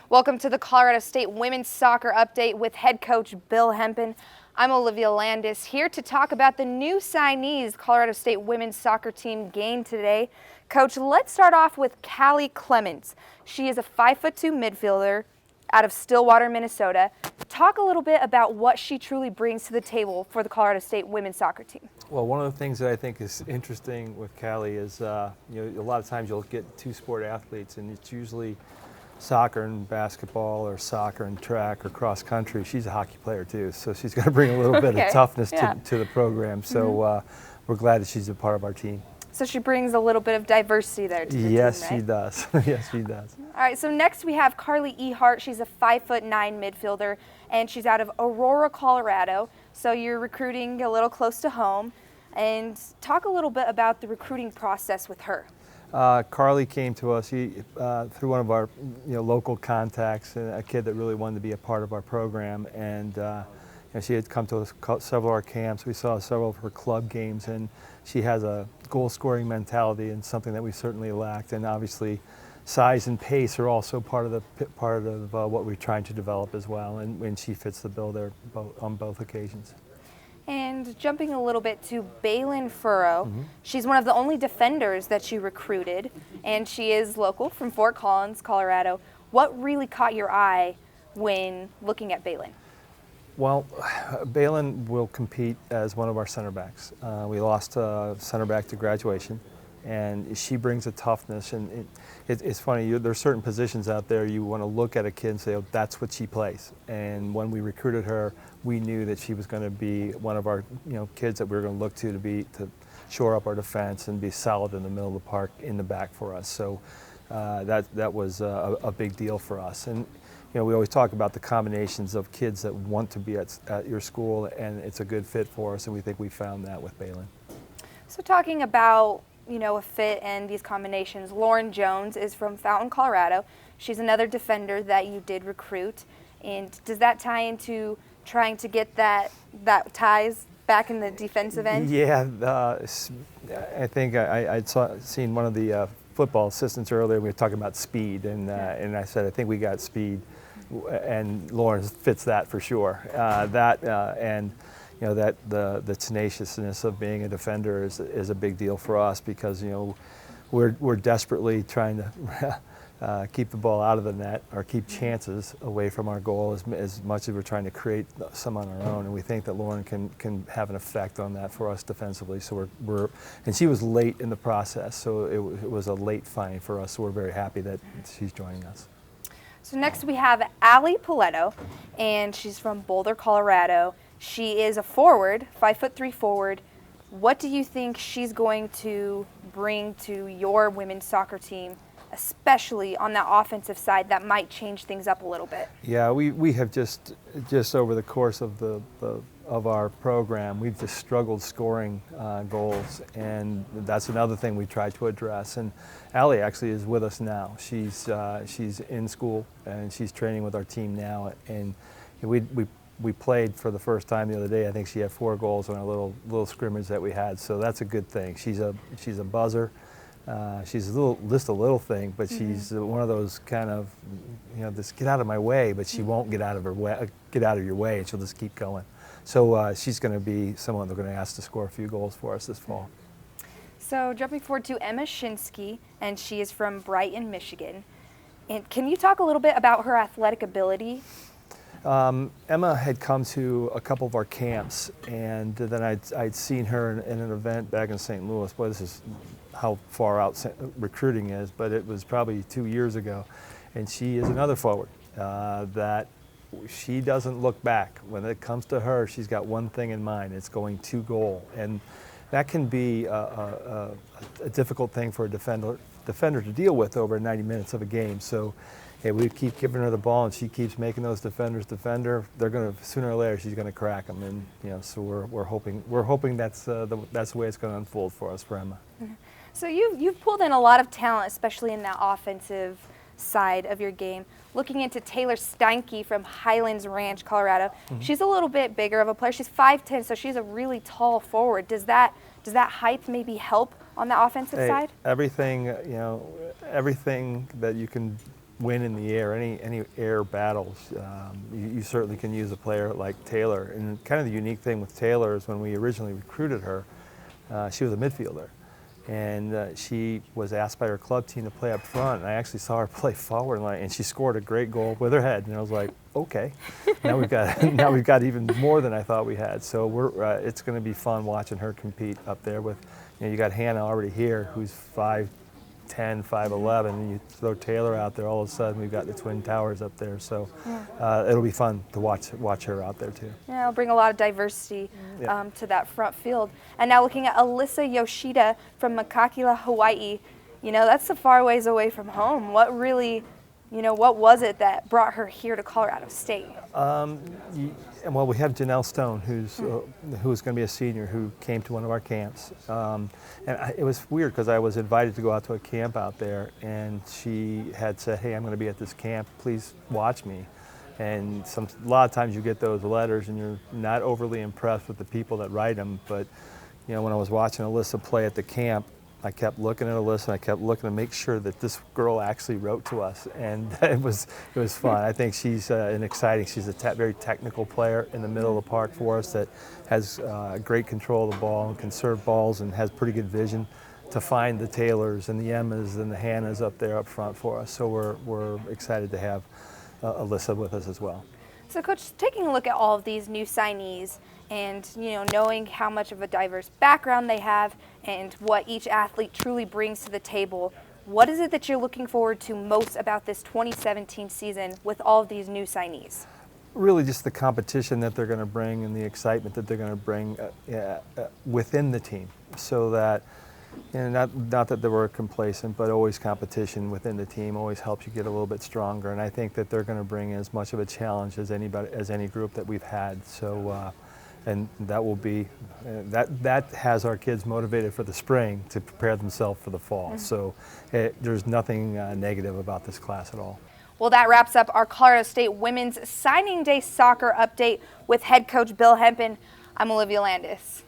Welcome to the Colorado State Women's Soccer Update with head coach Bill Hempen. I'm Olivia Landis, here to talk about the new signees Colorado State Women's Soccer team gained today. Coach, let's start off with Clemens. She is a 5'2" midfielder out of Stillwater, Minnesota. Talk a little bit about what she truly brings to the table for the Colorado State Women's Soccer team. Well, one of the things that I think is interesting with Callie is, a lot of times you'll get two sport athletes, and it's usually soccer and basketball or soccer and track or cross country. She's a hockey player too, so she's got to bring a little bit of toughness to the program. So we're glad that she's a part of our team. So she brings a little bit of diversity there to the team, right? She does. Yes, she does. All right, so next we have Carly Ehart. She's a 5'9" midfielder, and she's out of Aurora, Colorado. So you're recruiting a little close to home. And talk a little bit about the recruiting process with her. Carly came to us through one of our local contacts, a kid that really wanted to be a part of our program, and she had come to us several of our camps. We saw several of her club games, and she has a goal-scoring mentality, and something that we certainly lacked. And obviously, size and pace are also part of what we're trying to develop as well. And when she fits the bill there on both occasions. And jumping a little bit to Baylin Furrow, she's one of the only defenders that you recruited, and she is local from Fort Collins, Colorado. What really caught your eye when looking at Baylin? Well, Baylin will compete as one of our center backs. We lost a center back to graduation, and she brings a toughness. And it's funny, there's certain positions out there you want to look at a kid and say, oh, that's what she plays. And when we recruited her, we knew that she was going to be one of our kids that we were going to look to shore up our defense and be solid in the middle of the park in the back for us. So that was a big deal for us. And we always talk about the combinations of kids that want to be at your school, and it's a good fit for us, and we think we found that with Baylin. So talking about a fit and these combinations, Lauren Jones is from Fountain, Colorado. She's another defender that you did recruit. And does that tie into trying to get that ties back in the defensive end? Yeah, I think I'd seen one of the football assistants earlier. We were talking about speed, and I said I think we got speed, and Lauren fits that for sure. And that the tenaciousness of being a defender is a big deal for us, because we're desperately trying to keep the ball out of the net or keep chances away from our goal as much as we're trying to create some on our own. And we think that Lauren can have an effect on that for us defensively. So and she was late in the process, so it was a late find for us. So we're very happy that she's joining us. So next we have Poletto, and she's from Boulder, Colorado. She is a forward, 5'3" forward. What do you think she's going to bring to your women's soccer team, especially on that offensive side, that might change things up a little bit? Yeah, we have just over the course of our program, we've just struggled scoring goals, and that's another thing we tried to address. And Allie actually is with us now. She's in school, and she's training with our team now. And we played for the first time the other day. I think she had 4 goals on a little scrimmage that we had, so that's a good thing. She's a buzzer. She's just a little thing, but she's one of those kind of, just get out of my way, but she won't get out of your way, and she'll just keep going. So she's going to be someone they're going to ask to score a few goals for us this fall. So jumping forward to Emma Shinsky, and she is from Brighton, Michigan. And can you talk a little bit about her athletic ability? Emma had come to a couple of our camps, and then I'd seen her in an event back in St. Louis. Boy, this is how far out recruiting is, but it was probably 2 years ago. And she is another forward that she doesn't look back. When it comes to her, she's got one thing in mind. It's going to goal. And that can be a difficult thing for a defender to deal with over 90 minutes of a game. So we keep giving her the ball, and she keeps making those defenders defend her. They're going to, sooner or later, she's going to crack them. And so we're hoping that's the way it's going to unfold for us, for Emma. So you've pulled in a lot of talent, especially in that offensive side of your game. Looking into Taylor Steinke from Highlands Ranch, Colorado. She's a little bit bigger of a player. She's 5'10", so she's a really tall forward. Does that height maybe help on the offensive side? Everything, everything that you can win in the air, any air battles, you certainly can use a player like Taylor. And kind of the unique thing with Taylor is when we originally recruited her, she was a midfielder. And she was asked by her club team to play up front. And I actually saw her play forward, and she scored a great goal with her head. And I was like, okay, now we've got even more than I thought we had. So it's going to be fun watching her compete up there with, you got Hannah already here, who's 5'10", 5'11", and you throw Taylor out there, all of a sudden we've got the Twin Towers up there. So it'll be fun to watch her out there too. Yeah, it'll bring a lot of diversity to that front field. And now looking at Alyssa Yoshida from Makakila, Hawaii, that's so far ways away from home. What really, what was it that brought her here to Colorado State? Well, we have Janelle Stone, who's going to be a senior, who came to one of our camps. It was weird because I was invited to go out to a camp out there, and she had said, hey, I'm going to be at this camp, please watch me. And a lot of times you get those letters and you're not overly impressed with the people that write them, but when I was watching Alyssa play at the camp, I kept looking at Alyssa, and I kept looking to make sure that this girl actually wrote to us, and it was fun. I think she's she's a very technical player in the middle of the park for us that has great control of the ball and can serve balls and has pretty good vision to find the Taylors and the Emmas and the Hannahs up there up front for us. So we're excited to have Alyssa with us as well. So Coach, taking a look at all of these new signees and knowing how much of a diverse background they have and what each athlete truly brings to the table, what is it that you're looking forward to most about this 2017 season with all of these new signees? Really just the competition that they're going to bring and the excitement that they're going to bring within the team, so that not that they were complacent, but always competition within the team always helps you get a little bit stronger. And I think that they're going to bring as much of a challenge as any group that we've had. So, and that will be that has our kids motivated for the spring to prepare themselves for the fall. Mm-hmm. So, there's nothing negative about this class at all. Well, that wraps up our Colorado State Women's Signing Day Soccer update with head coach Bill Hempen. I'm Olivia Landis.